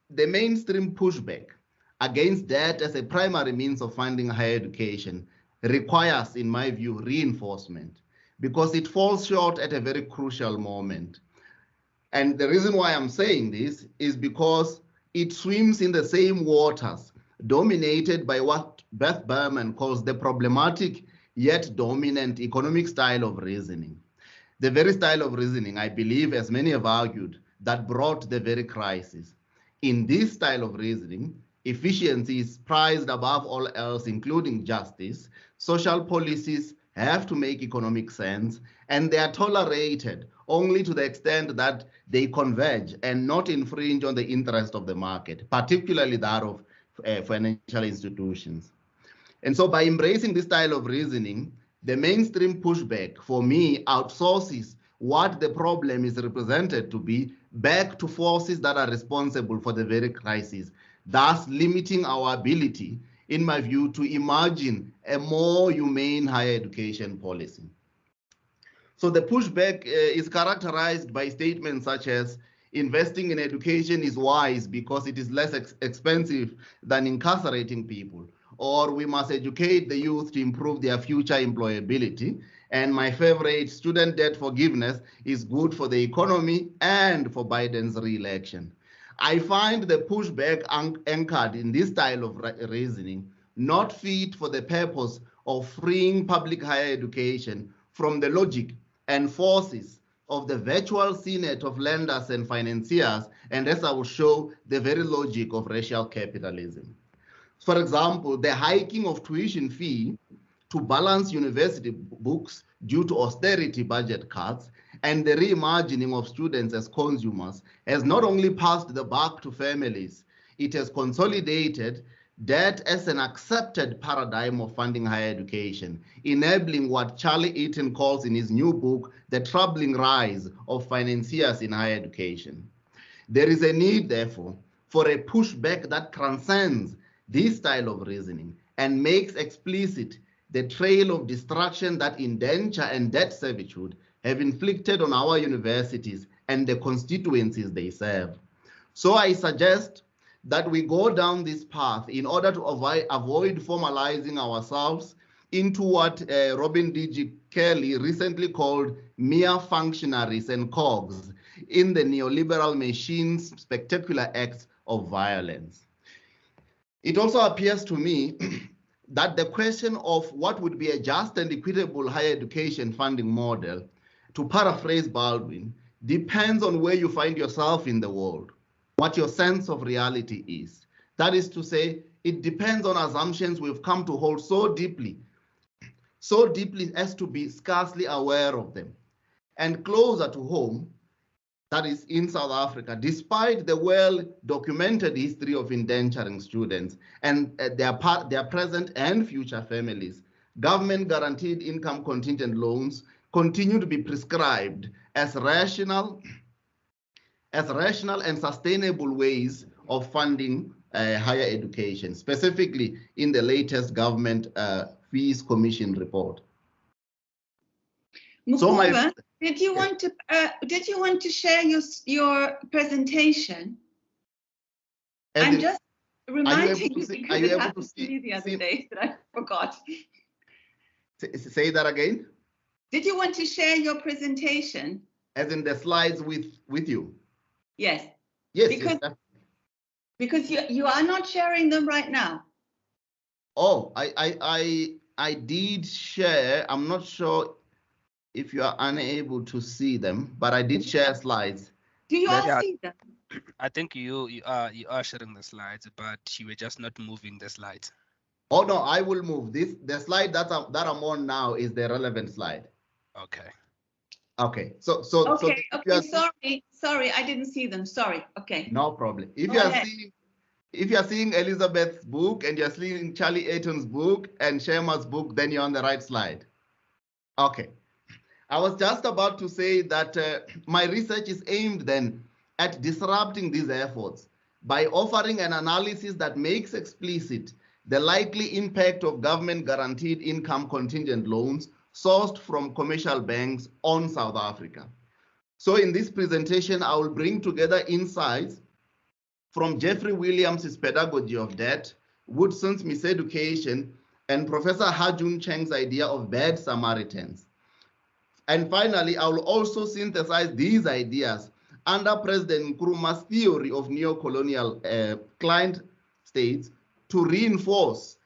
the mainstream pushback against debt as a primary means of funding higher education requires, in my view, reinforcement because it falls short at a very crucial moment. And the reason why I'm saying this is because it swims in the same waters dominated by what Beth Berman calls the problematic yet dominant economic style of reasoning. The very style of reasoning, I believe, as many have argued, that brought the very crisis. In this style of reasoning, efficiency is prized above all else, including justice. Social policies have to make economic sense, and they are tolerated only to the extent that they converge and not infringe on the interest of the market, particularly that of financial institutions. And so by embracing this style of reasoning, the mainstream pushback for me outsources what the problem is represented to be back to forces that are responsible for the very crisis, thus limiting our ability, in my view, to imagine a more humane higher education policy. So the pushback is characterized by statements such as investing in education is wise because it is less expensive than incarcerating people, or we must educate the youth to improve their future employability. And my favorite, student debt forgiveness is good for the economy and for Biden's re-election. I find the pushback anchored in this style of reasoning not fit for the purpose of freeing public higher education from the logic and forces of the virtual senate of lenders and financiers, and as I will show, the very logic of racial capitalism. For example, the hiking of tuition fee to balance university books due to austerity budget cuts and the reimagining of students as consumers has not only passed the buck to families, it has consolidated debt as an accepted paradigm of funding higher education, enabling what Charlie Eaton calls in his new book, The Troubling Rise of Financiers in Higher Education. There is a need, therefore, for a pushback that transcends this style of reasoning and makes explicit the trail of destruction that indenture and debt servitude have inflicted on our universities and the constituencies they serve. So I suggest that we go down this path in order to avoid formalizing ourselves into what Robin D.G. Kelly recently called mere functionaries and cogs in the neoliberal machine's spectacular acts of violence. It also appears to me that the question of what would be a just and equitable higher education funding model, to paraphrase Baldwin, depends on where you find yourself in the world, what your sense of reality is. That is to say, it depends on assumptions we've come to hold so deeply as to be scarcely aware of them. And closer to home, that is in South Africa, despite the well-documented history of indenturing students and their present and future families, government-guaranteed income contingent loans continue to be prescribed as rational and sustainable ways of funding higher education, specifically in the latest government fees commission report. Mukovhe, did you want to share your presentation? I'm just reminding you because it happened to me the other day that I forgot. Say that again. Did you want to share your presentation? As in the slides with you? Yes. Yes. Because you are not sharing them right now. Oh, I did share. I'm not sure if you are unable to see them, but I did share slides. Do you all see them? I think you are sharing the slides, but you were just not moving the slides. Oh no, I will move this. The slide that I'm on now is the relevant slide. Okay. Okay. Sorry, I didn't see them. Sorry. Okay. No problem. If you are seeing Elizabeth's book and you're seeing Charlie Eaton's book and Sherma's book, then you're on the right slide. Okay. I was just about to say that my research is aimed then at disrupting these efforts by offering an analysis that makes explicit the likely impact of government-guaranteed income contingent loans sourced from commercial banks on South Africa. So in this presentation, I will bring together insights from Jeffrey Williams' Pedagogy of Debt, Woodson's Miseducation, and Professor Ha-Joon Cheng's idea of bad Samaritans. And finally, I will also synthesize these ideas under President Nkrumah's theory of neocolonial client states to reinforce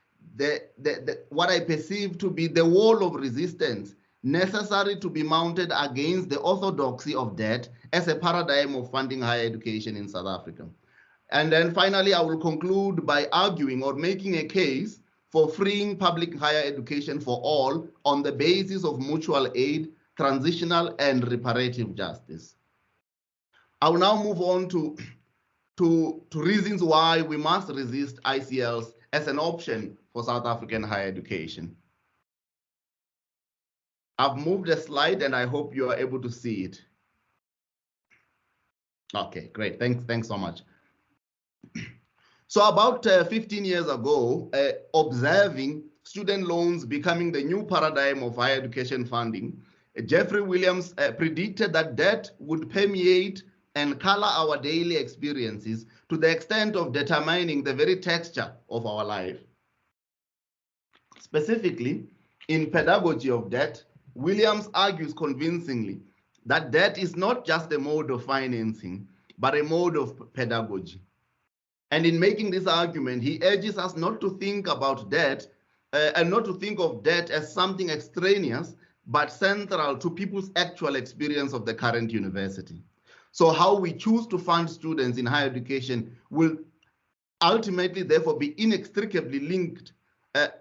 what I perceive to be the wall of resistance necessary to be mounted against the orthodoxy of debt as a paradigm of funding higher education in South Africa. And then finally, I will conclude by arguing or making a case for freeing public higher education for all on the basis of mutual aid, transitional and reparative justice. I will now move on to reasons why we must resist ICLs as an option for South African higher education. I've moved a slide and I hope you are able to see it. Okay, great, thanks so much. So about 15 years ago, observing student loans becoming the new paradigm of higher education funding, Jeffrey Williams predicted that debt would permeate and color our daily experiences to the extent of determining the very texture of our life. Specifically, in Pedagogy of Debt, Williams argues convincingly that debt is not just a mode of financing, but a mode of pedagogy. And in making this argument, he urges us not to think about debt and not to think of debt as something extraneous, but central to people's actual experience of the current university. So how we choose to fund students in higher education will ultimately, therefore, be inextricably linked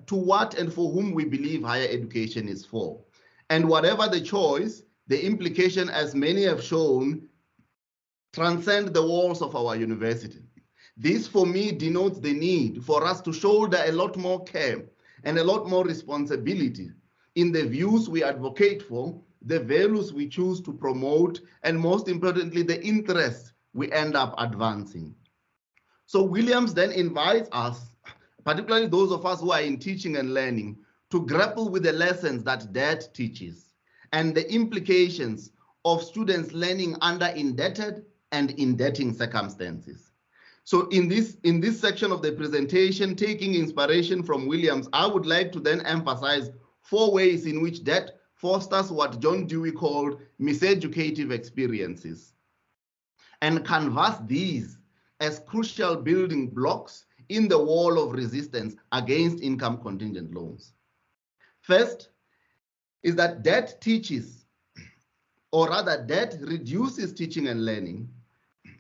to what and for whom we believe higher education is for. And whatever the choice, the implication, as many have shown, transcend the walls of our university. This, for me, denotes the need for us to shoulder a lot more care and a lot more responsibility in the views we advocate for, the values we choose to promote, and most importantly, the interests we end up advancing. So Williams then invites us, particularly those of us who are in teaching and learning, to grapple with the lessons that debt teaches and the implications of students learning under indebted and indebting circumstances. So in this section of the presentation, taking inspiration from Williams, I would like to then emphasize 4 ways in which debt fosters what John Dewey called miseducative experiences, and canvass these as crucial building blocks in the wall of resistance against income contingent loans. First is that debt teaches, or rather debt reduces teaching and learning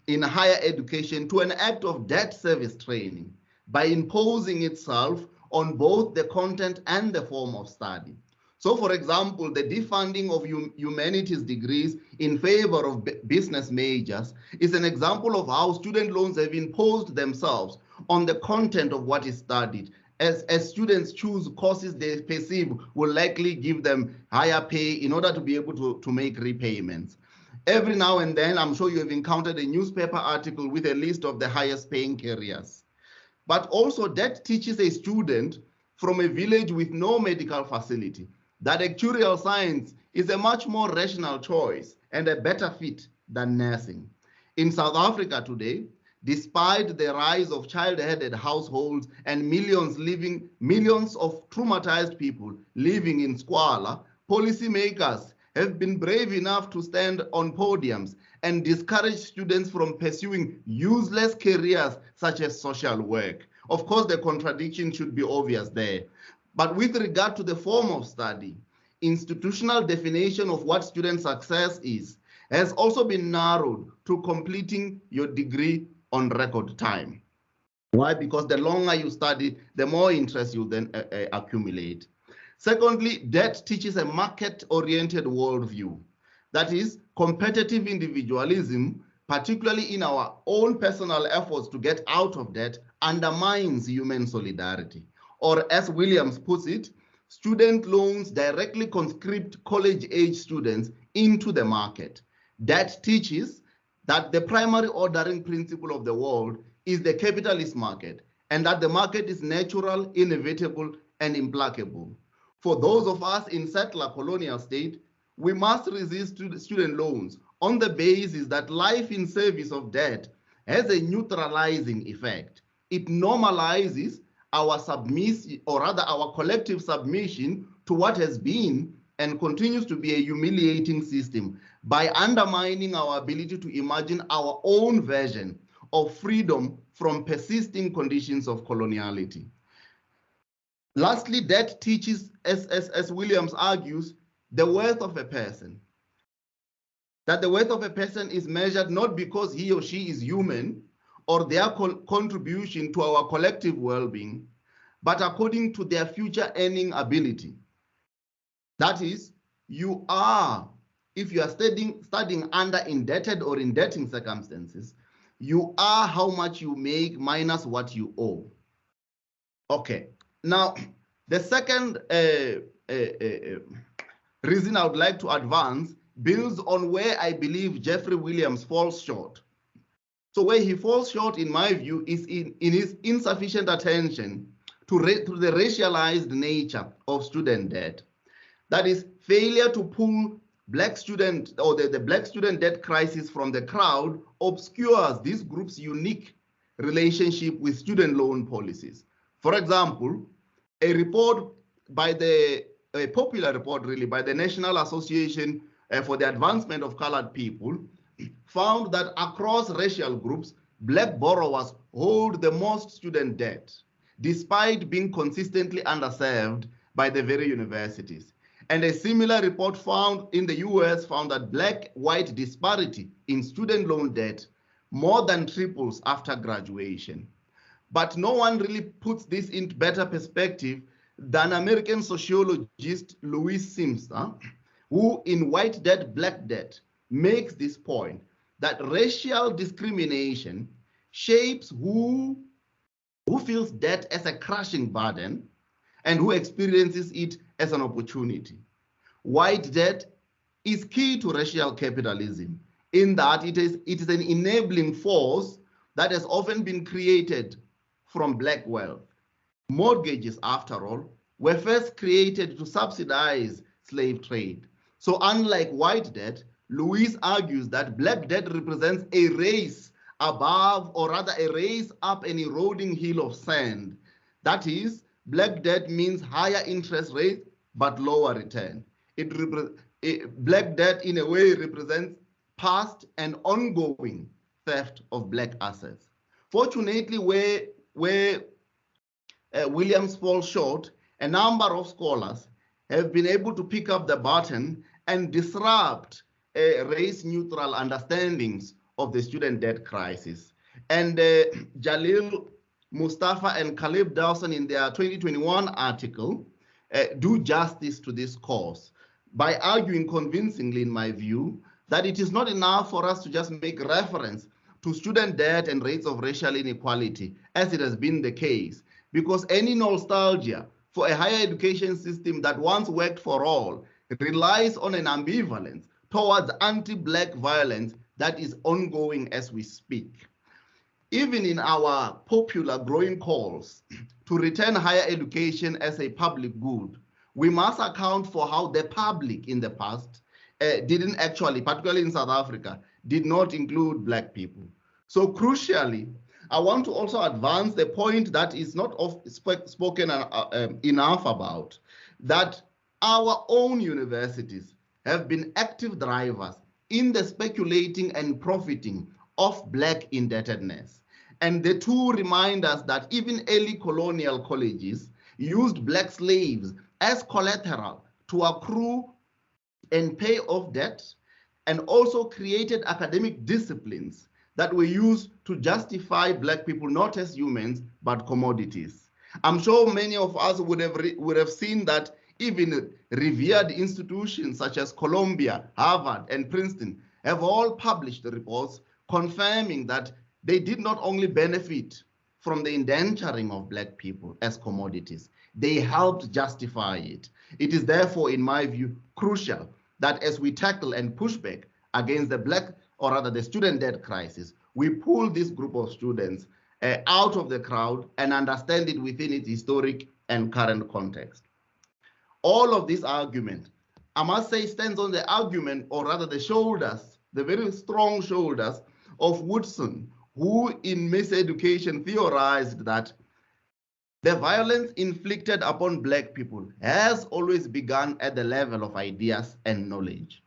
in higher education to an act of debt service training by imposing itself on both the content and the form of study. So for example, the defunding of humanities degrees in favor of business majors is an example of how student loans have imposed themselves on the content of what is studied, as students choose courses they perceive will likely give them higher pay in order to be able to make repayments. Every now and then, I'm sure you have encountered a newspaper article with a list of the highest paying careers. But also debt teaches a student from a village with no medical facility that actuarial science is a much more rational choice and a better fit than nursing. In South Africa today, despite the rise of child-headed households and millions of traumatized people living in squalor, policymakers have been brave enough to stand on podiums and discourage students from pursuing useless careers such as social work. Of course, the contradiction should be obvious there. But with regard to the form of study, institutional definition of what student success is has also been narrowed to completing your degree on record time. Why? Because the longer you study, the more interest you then accumulate. Secondly, debt teaches a market-oriented worldview. That is, competitive individualism, particularly in our own personal efforts to get out of debt, undermines human solidarity. Or as Williams puts it, student loans directly conscript college-age students into the market. Debt teaches that the primary ordering principle of the world is the capitalist market, and that the market is natural, inevitable, and implacable. For those of us in settler-colonial state, we must resist student loans on the basis that life in service of debt has a neutralizing effect. It normalizes our submission, or rather our collective submission to what has been and continues to be a humiliating system by undermining our ability to imagine our own version of freedom from persisting conditions of coloniality. Lastly, debt teaches, as Williams argues, the worth of a person. That the worth of a person is measured not because he or she is human or their contribution to our collective well-being, but according to their future earning ability. That is, you are, if you are studying under indebted or indebting circumstances, you are how much you make minus what you owe. Okay, now the second reason I would like to advance builds on where I believe Jeffrey Williams falls short. So where he falls short, in my view, is in his insufficient attention to the racialized nature of student debt. That is, failure to pull black student or the black student debt crisis from the crowd obscures this group's unique relationship with student loan policies. For example, a report by a popular report really by the National Association for the Advancement of Colored People found that across racial groups, black borrowers hold the most student debt, despite being consistently underserved by the very universities. And a similar report found in the US found that black-white disparity in student loan debt more than triples after graduation. But no one really puts this into better perspective than American sociologist Louis Sims, who in White Debt, Black Debt makes this point that racial discrimination shapes who feels debt as a crushing burden and who experiences it as an opportunity. White debt is key to racial capitalism in that it is an enabling force that has often been created from black wealth. Mortgages, after all, were first created to subsidize slave trade. So unlike white debt, Louise argues that black debt represents a race above, or rather a race up an eroding hill of sand. That is, black debt means higher interest rates but lower return. Black debt in a way represents past and ongoing theft of black assets. Fortunately, where Williams falls short, a number of scholars have been able to pick up the baton and disrupt race-neutral understandings of the student debt crisis. And Jalil Mustafa and Caleb Dawson in their 2021 article do justice to this cause by arguing convincingly, in my view, that it is not enough for us to just make reference to student debt and rates of racial inequality, as it has been the case, because any nostalgia for a higher education system that once worked for all relies on an ambivalence towards anti-black violence that is ongoing as we speak. Even in our popular growing calls to return higher education as a public good, we must account for how the public in the past didn't actually, particularly in South Africa, did not include black people. So crucially, I want to also advance the point that is not spoken enough about, that our own universities have been active drivers in the speculating and profiting of black indebtedness. And the two remind us that even early colonial colleges used black slaves as collateral to accrue and pay off debt, and also created academic disciplines that were used to justify black people not as humans, but commodities. I'm sure many of us would have seen that even revered institutions such as Columbia, Harvard, and Princeton have all published reports confirming that they did not only benefit from the indenturing of black people as commodities, they helped justify it. It is therefore, in my view, crucial that as we tackle and push back against the black, or rather the student debt crisis, we pull this group of students out of the crowd and understand it within its historic and current context. All of this argument, I must say, stands on the argument, or rather the shoulders, the very strong shoulders of Woodson, who in miseducation theorized that the violence inflicted upon Black people has always begun at the level of ideas and knowledge,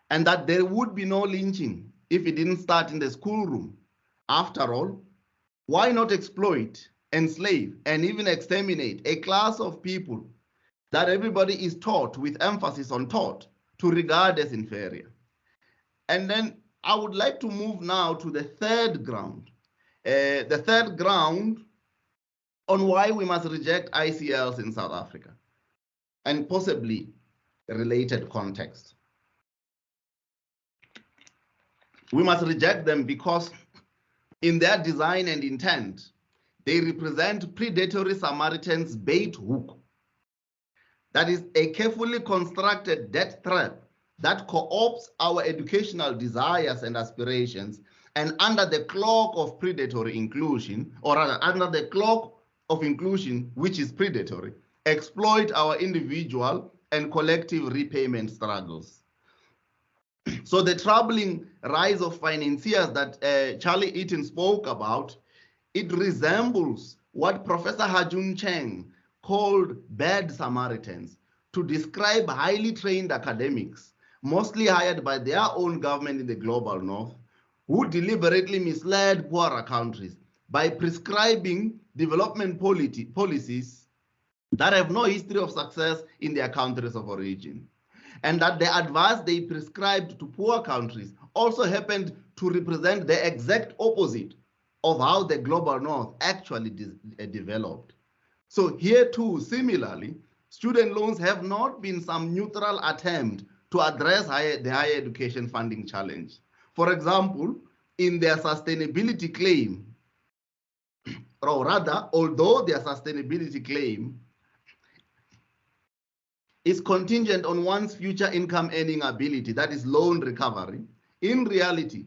and that there would be no lynching if it didn't start in the schoolroom. After all, why not exploit, enslave, and even exterminate a class of people that everybody is taught, with emphasis on taught, to regard as inferior? And then I would like to move now to the third ground. The third ground on why we must reject ICLs in South Africa, and possibly a related context. We must reject them because in their design and intent, they represent predatory Samaritans' bait hook. That is a carefully constructed death trap that co-opts our educational desires and aspirations, and under the cloak of predatory inclusion, or rather under the cloak of inclusion, which is predatory, exploit our individual and collective repayment struggles. So the troubling rise of financiers that Charlie Eaton spoke about, it resembles what Professor Hajun Cheng called bad Samaritans to describe highly trained academics, mostly hired by their own government in the global north, who deliberately misled poorer countries by prescribing development policies that have no history of success in their countries of origin. And that the advice they prescribed to poor countries also happened to represent the exact opposite of how the global north actually developed. So here too, similarly, student loans have not been some neutral attempt to address the higher education funding challenge. For example, in their sustainability claim, or rather, although their sustainability claim is contingent on one's future income earning ability, that is loan recovery, in reality,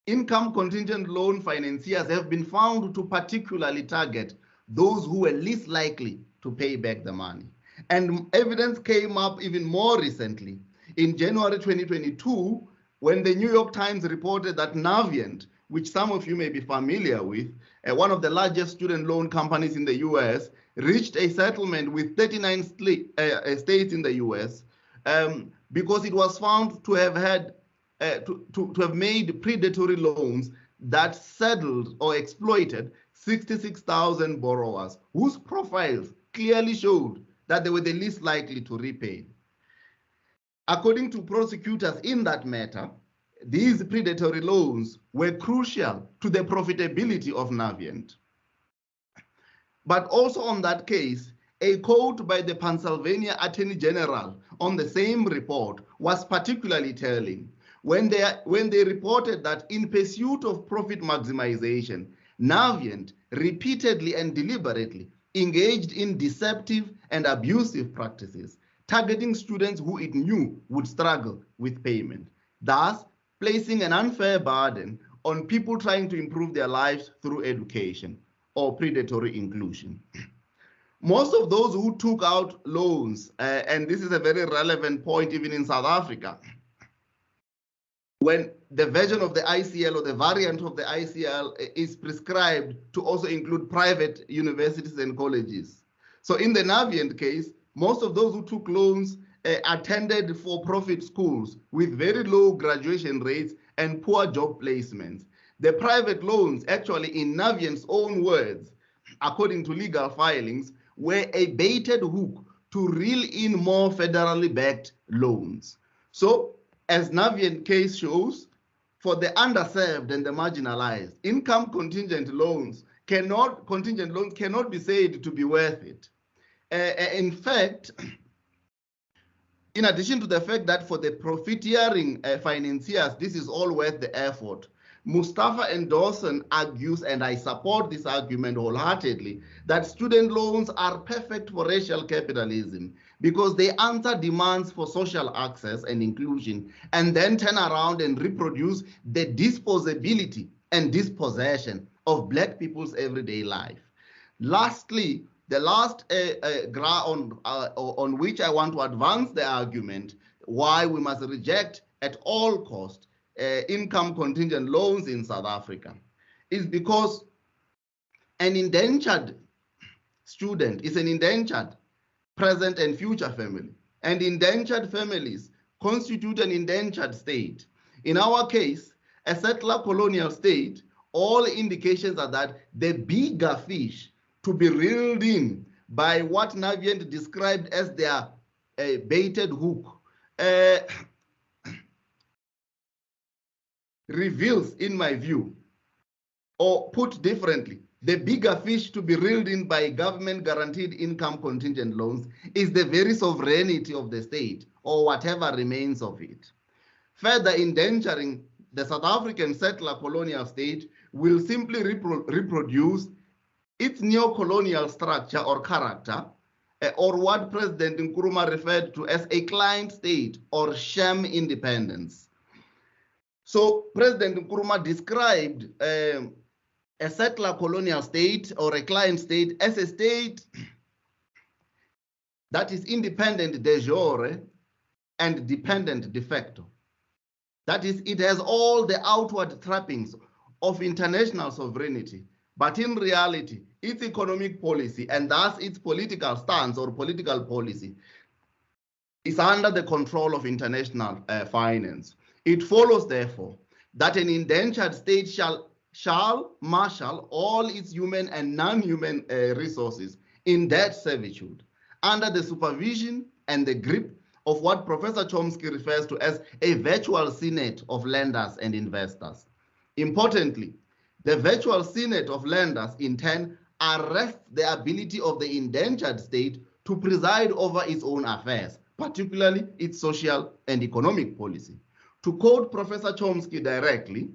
income contingent loan financiers have been found to particularly target those who were least likely to pay back the money. And evidence came up even more recently. In January 2022, when the New York Times reported that Navient, which some of you may be familiar with, one of the largest student loan companies in the US, reached a settlement with 39 states in the US because it was found to have had to have made predatory loans that saddled or exploited 66,000 borrowers whose profiles clearly showed that they were the least likely to repay. According to prosecutors in that matter, these predatory loans were crucial to the profitability of Navient. But also on that case, a quote by the Pennsylvania Attorney General on the same report was particularly telling when they reported that in pursuit of profit maximization, Navient repeatedly and deliberately engaged in deceptive and abusive practices, targeting students who it knew would struggle with payment, thus placing an unfair burden on people trying to improve their lives through education or predatory inclusion. Most of those who took out loans, and this is a very relevant point even in South Africa, when the version of the ICL or the variant of the ICL is prescribed to also include private universities and colleges. So in the Navient case, most of those who took loans attended for-profit schools with very low graduation rates and poor job placements. The private loans, actually in Navient's own words, according to legal filings, were a baited hook to reel in more federally backed loans. So, as Navient case shows, for the underserved and the marginalized, income contingent loans cannot be said to be worth it. In fact, in addition to the fact that for the profiteering financiers, this is all worth the effort, Mustafa and Dawson argues, and I support this argument wholeheartedly, that student loans are perfect for racial capitalism because they answer demands for social access and inclusion and then turn around and reproduce the disposability and dispossession of Black people's everyday life. Lastly, the last ground on which I want to advance the argument why we must reject at all costs income contingent loans in South Africa is because an indentured student is an indentured present and future family, and indentured families constitute an indentured state. In our case, a settler-colonial state, all indications are that the bigger fish to be reeled in by what Navient described as their baited hook reveals, in my view, or put differently, the bigger fish to be reeled in by government-guaranteed income contingent loans is the very sovereignty of the state, or whatever remains of it. Further endangering the South African settler-colonial state will simply reproduce its neo-colonial structure or character, or what President Nkrumah referred to as a client state or sham independence. So President Nkrumah described a settler colonial state or a client state as a state that is independent de jure and dependent de facto. That is, it has all the outward trappings of international sovereignty, but in reality, its economic policy and thus its political stance or political policy is under the control of international finance. It follows, therefore, that an indentured state shall marshal all its human and non-human resources in debt servitude under the supervision and the grip of what Professor Chomsky refers to as a virtual senate of lenders and investors. Importantly, the virtual senate of lenders in turn arrests the ability of the indentured state to preside over its own affairs, particularly its social and economic policy. To quote Professor Chomsky directly,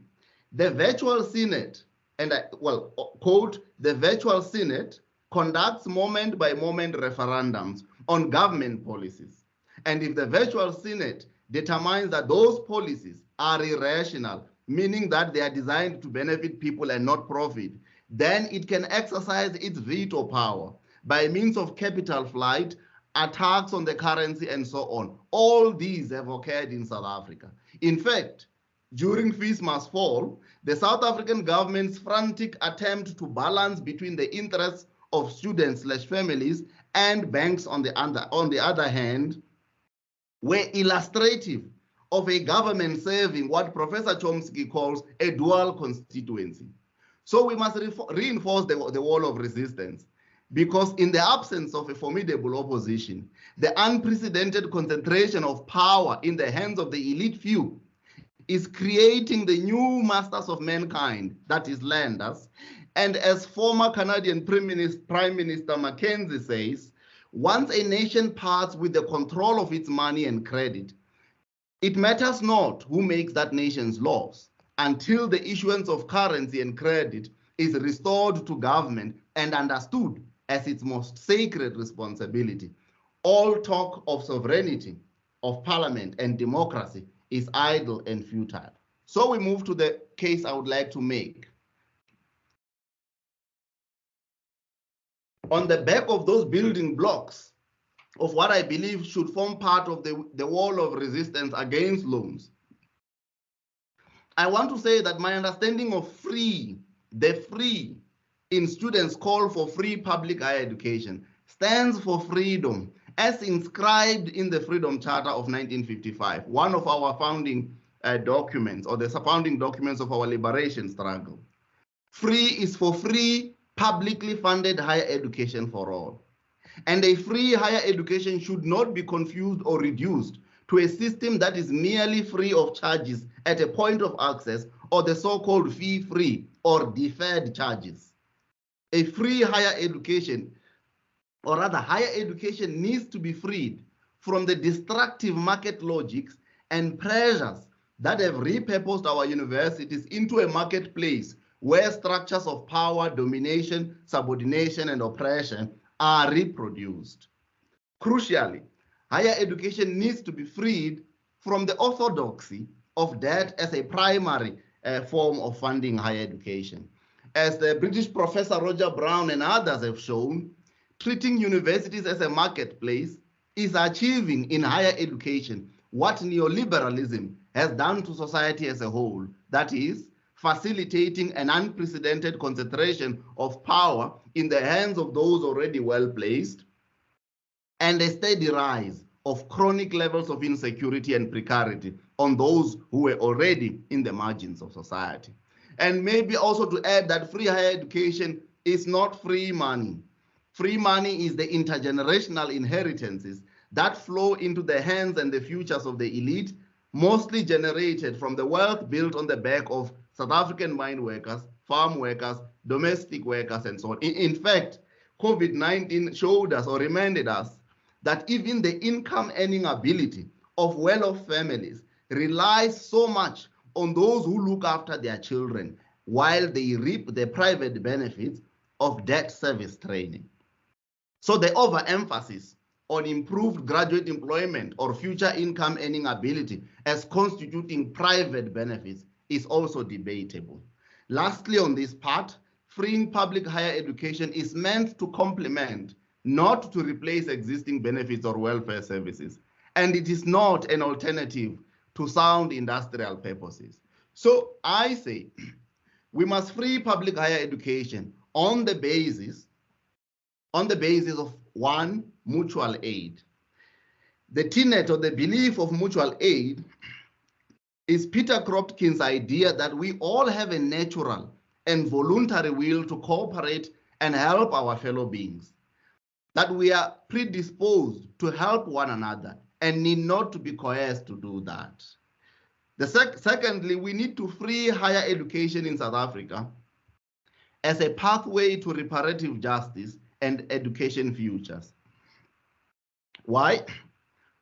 the virtual senate, and quote, the virtual senate conducts moment by moment referendums on government policies. And if the virtual senate determines that those policies are irrational, meaning that they are designed to benefit people and not profit, then it can exercise its veto power by means of capital flight, attacks on the currency, and so on. All these have occurred in South Africa. In fact, during Fees Must Fall, the South African government's frantic attempt to balance between the interests of students/families and banks on the other hand were illustrative of a government serving what Professor Chomsky calls a dual constituency. So we must reinforce the wall of resistance, because in the absence of a formidable opposition, the unprecedented concentration of power in the hands of the elite few is creating the new masters of mankind, that is lenders. And as former Canadian Prime Minister Mackenzie says, once a nation parts with the control of its money and credit, it matters not who makes that nation's laws until the issuance of currency and credit is restored to government and understood as its most sacred responsibility. All talk of sovereignty, of parliament and democracy is idle and futile. So we move to the case I would like to make. On the back of those building blocks of what I believe should form part of the wall of resistance against loans, I want to say that my understanding of the free in students' call for free public higher education stands for freedom as inscribed in the Freedom Charter of 1955, one of our founding documents, or the founding documents of our liberation struggle. Free is for free, publicly funded higher education for all. And a free higher education should not be confused or reduced to a system that is merely free of charges at a point of access, or the so-called fee-free or deferred charges. A free higher education, or rather higher education, needs to be freed from the destructive market logics and pressures that have repurposed our universities into a marketplace where structures of power, domination, subordination, and oppression are reproduced. Crucially, higher education needs to be freed from the orthodoxy of debt as a primary form of funding higher education. As the British professor Roger Brown and others have shown, treating universities as a marketplace is achieving in higher education what neoliberalism has done to society as a whole, that is, facilitating an unprecedented concentration of power in the hands of those already well placed, and a steady rise of chronic levels of insecurity and precarity on those who were already in the margins of society. And maybe also to add that free higher education is not free money. Free money is the intergenerational inheritances that flow into the hands and the futures of the elite, mostly generated from the wealth built on the back of South African mine workers, farm workers, domestic workers, and so on. In fact, COVID-19 showed us or reminded us that even the income earning ability of well-off families relies so much on those who look after their children while they reap the private benefits of debt service training. So the overemphasis on improved graduate employment or future income earning ability as constituting private benefits is also debatable. Lastly, on this part, freeing public higher education is meant to complement, not to replace existing benefits or welfare services. And it is not an alternative to sound industrial purposes. So I say we must free public higher education on the basis of one, mutual aid. The tenet or the belief of mutual aid is Peter Kropotkin's idea that we all have a natural and voluntary will to cooperate and help our fellow beings, that we are predisposed to help one another and need not to be coerced to do that. Secondly, we need to free higher education in South Africa as a pathway to reparative justice and education futures. Why?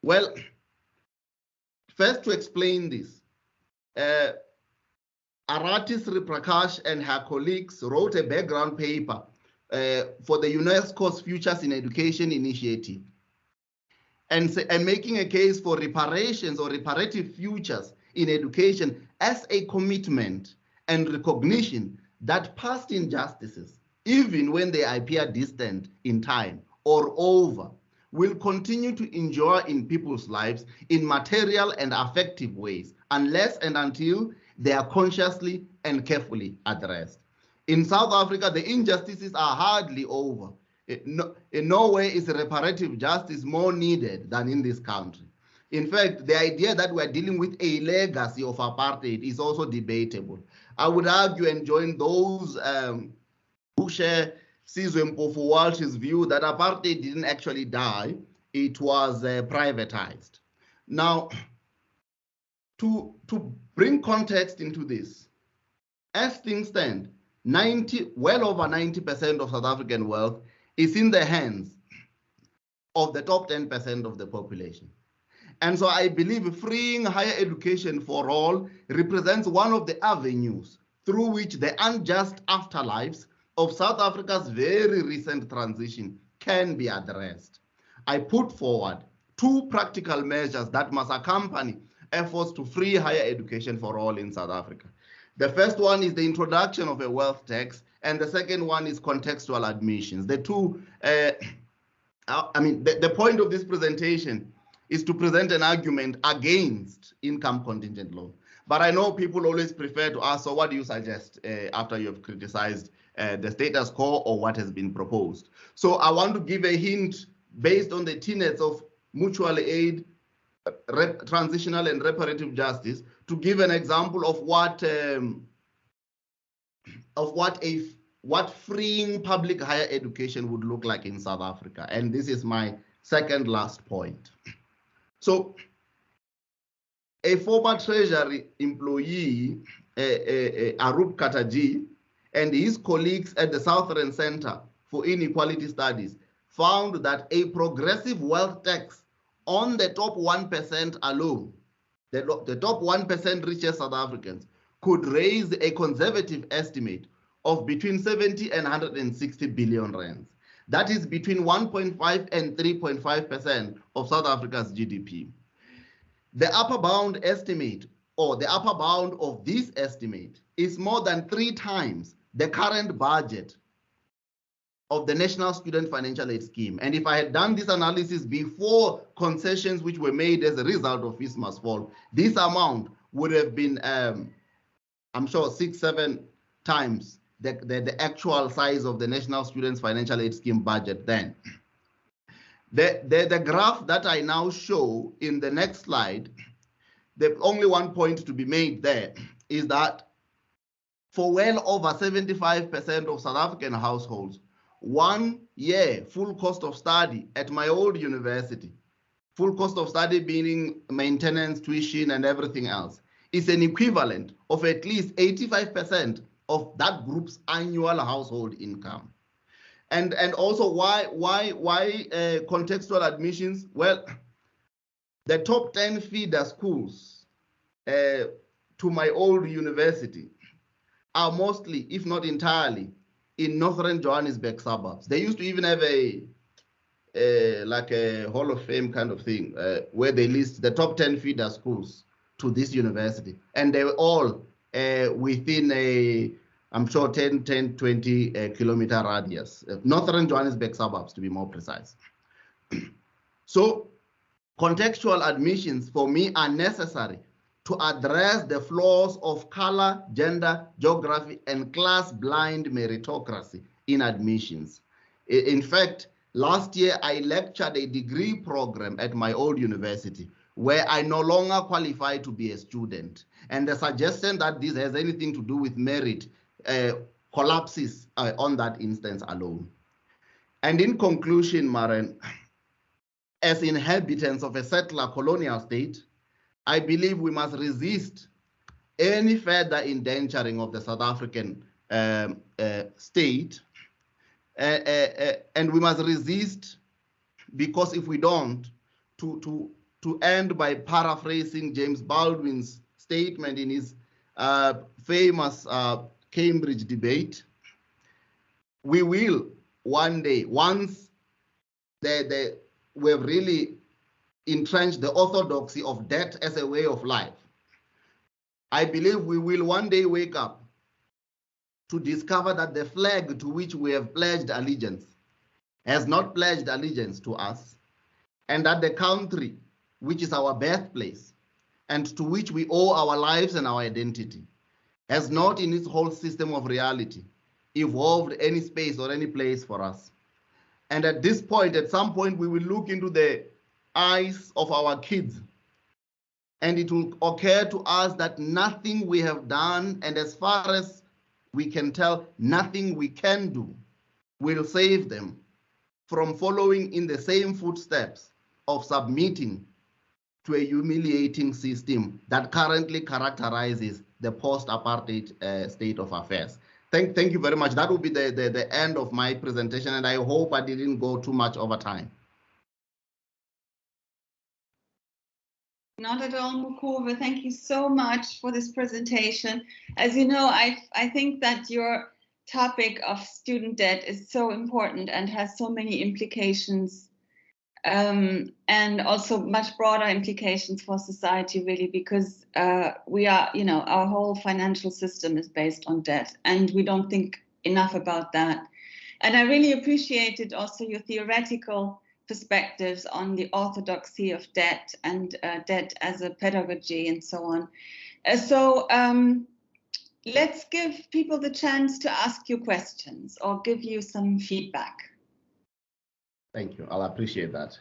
Well, first to explain this, Aratis Riprakash and her colleagues wrote a background paper for the UNESCO's Futures in Education initiative, and making a case for reparations or reparative futures in education as a commitment and recognition that past injustices, even when they appear distant in time or over, will continue to endure in people's lives in material and affective ways, unless and until they are consciously and carefully addressed. In South Africa, the injustices are hardly over. In no way is reparative justice more needed than in this country. In fact, the idea that we're dealing with a legacy of apartheid is also debatable. I would argue and join those who share Sizwe Mpofu-Walsh's view that apartheid didn't actually die, it was privatized. Now, to bring context into this, as things stand, well over 90% of South African wealth is in the hands of the top 10% of the population. And so I believe freeing higher education for all represents one of the avenues through which the unjust afterlives of South Africa's very recent transition can be addressed. I put forward two practical measures that must accompany efforts to free higher education for all in South Africa. The first one is the introduction of a wealth tax, and the second one is contextual admissions. The two, the point of this presentation is to present an argument against income contingent loan. But I know people always prefer to ask, so what do you suggest after you have criticized the status quo or what has been proposed? So I want to give a hint based on the tenets of mutual aid, transitional and reparative justice, to give an example of what freeing public higher education would look like in South Africa. And this is my second last point. So a former Treasury employee, Arup Kataji, and his colleagues at the Southern Center for Inequality Studies found that a progressive wealth tax on the top 1% alone, the top 1% richest South Africans, could raise a conservative estimate of between 70 and 160 billion rands. That is between 1.5 and 3.5% of South Africa's GDP. The upper bound estimate, or the upper bound of this estimate, is more than 3 times the current budget of the National Student Financial Aid Scheme. And if I had done this analysis before concessions which were made as a result of Fees Must Fall, this amount would have been, I'm sure, 6-7 times the actual size of the National Students Financial Aid Scheme budget then. The graph that I now show in the next slide, the only one point to be made there is that for well over 75% of South African households, 1 year full cost of study at my old university, full cost of study meaning maintenance, tuition, and everything else, is an equivalent of at least 85% of that group's annual household income. And also why contextual admissions? Well, the top 10 feeder schools to my old university are mostly, if not entirely, in northern Johannesburg suburbs. They used to even have like a Hall of Fame kind of thing where they list the top 10 feeder schools to this university. And they were all within a, I'm sure, 10, 20 kilometer radius. Northern Johannesburg suburbs, to be more precise. So contextual admissions for me are necessary to address the flaws of color, gender, geography, and class-blind meritocracy in admissions. In fact, last year I lectured a degree program at my old university where I no longer qualify to be a student. And the suggestion that this has anything to do with merit collapses on that instance alone. And in conclusion, Maren, as inhabitants of a settler-colonial state, I believe we must resist any further indenturing of the South African state, and we must resist, because if we don't, to end by paraphrasing James Baldwin's statement in his famous Cambridge debate, we will one day, once we've really entrenched the orthodoxy of debt as a way of life, I believe we will one day wake up to discover that the flag to which we have pledged allegiance has not pledged allegiance to us, and that the country, which is our birthplace, and to which we owe our lives and our identity, has not in its whole system of reality evolved any space or any place for us. And at this point, at some point, we will look into the eyes of our kids, and it will occur to us that nothing we have done, and as far as we can tell, nothing we can do, will save them from following in the same footsteps of submitting to a humiliating system that currently characterizes the post-apartheid state of affairs. Thank you very much. That will be the end of my presentation, and I hope I didn't go too much over time. Not at all, Mukovhe. Thank you so much for this presentation. As you know, I think that your topic of student debt is so important and has so many implications, and also much broader implications for society, really, because we are, our whole financial system is based on debt, and we don't think enough about that. And I really appreciated also your theoretical perspectives on the orthodoxy of debt and debt as a pedagogy and so on. So let's give people the chance to ask you questions or give you some feedback. Thank you. I'll appreciate that.